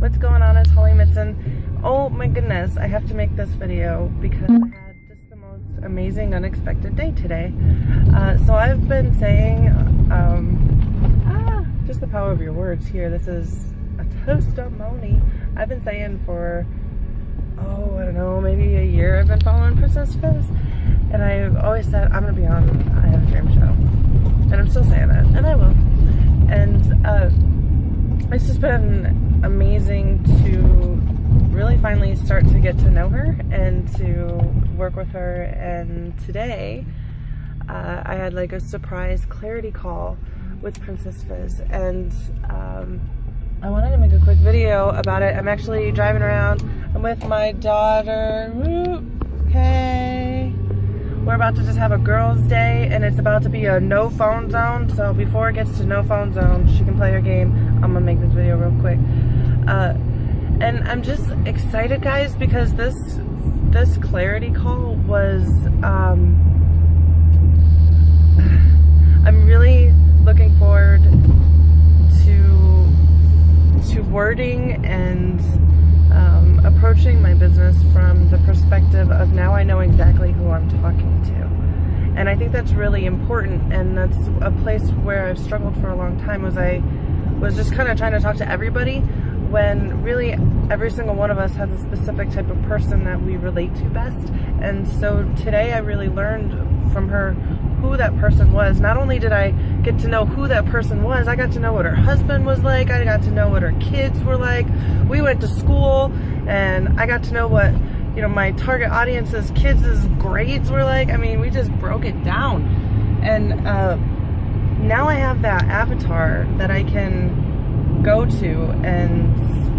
What's going on? It's Holly Mitson. Oh my goodness, I have to make this video because I had just the most amazing unexpected day today. So I've been saying, just the power of your words here. This is a testimony. I've been saying for, oh, I don't know, maybe a year I've been following Princess Fizz. And I've always said, I'm going to be on I Have a Dream show. And I'm still saying that, and I will. And it's just been amazing to really finally start to get to know her and to work with her. And today, I had like a surprise clarity call with Princess Fizz. And I wanted to make a quick video about it. I'm actually driving around. I'm with my daughter. Hey. We're about to just have a girls' day, and it's about to be a no phone zone. So before it gets to no phone zone, she can play her game. I'm gonna make this video real quick. And I'm just excited, guys, because this clarity call was, I'm really looking forward to wording and approaching my business from the perspective of now I know exactly who I'm talking to. And I think that's really important, and that's a place where I've struggled for a long time. Was I was just kind of trying to talk to everybody when really every single one of us has a specific type of person that we relate to best. And so today I really learned from her who that person was. Not only did I get to know who that person was, I got to know what her husband was like, I got to know what her kids were like. We went to school, and I got to know what, you know, my target audience's kids' grades were like. I mean, we just broke it down. And now I have that avatar that I can go to, and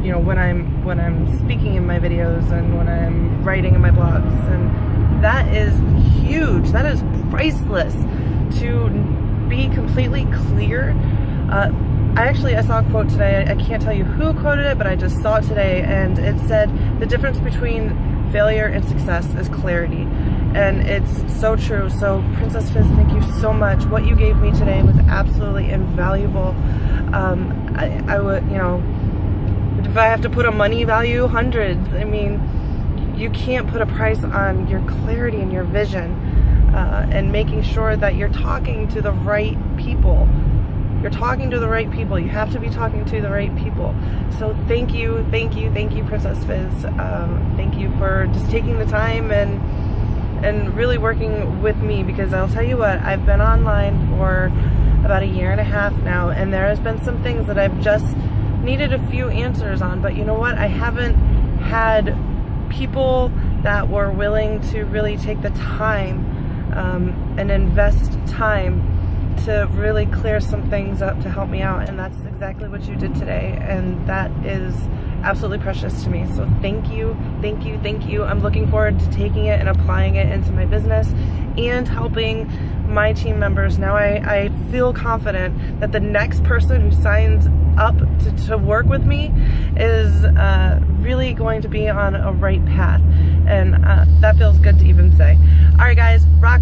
you know, when I'm speaking in my videos and when I'm writing in my blogs, and that is huge. That is priceless to be completely clear. I saw a quote today. I can't tell you who quoted it, but I just saw it today, and it said the difference between failure and success is clarity. And it's so true. So Princess Fizz, thank you so much. What you gave me today was absolutely invaluable. I would, you know, if I have to put a money value, hundreds. I mean, you can't put a price on your clarity and your vision, and making sure that you're talking to the right people. You're talking to the right people. You have to be talking to the right people. So thank you, Princess Fizz. Thank you for just taking the time and really working with me, because I'll tell you what, I've been online for about a year and a half now, and there has been some things that I've just needed a few answers on. But you know what? I haven't had people that were willing to really take the time and invest time to really clear some things up to help me out, and that's exactly what you did today, and that is absolutely precious to me. So thank you. I'm looking forward to taking it and applying it into my business and helping my team members. Now I feel confident that the next person who signs up to work with me is really going to be on a right path, and that feels good to even say. All right, guys, rock.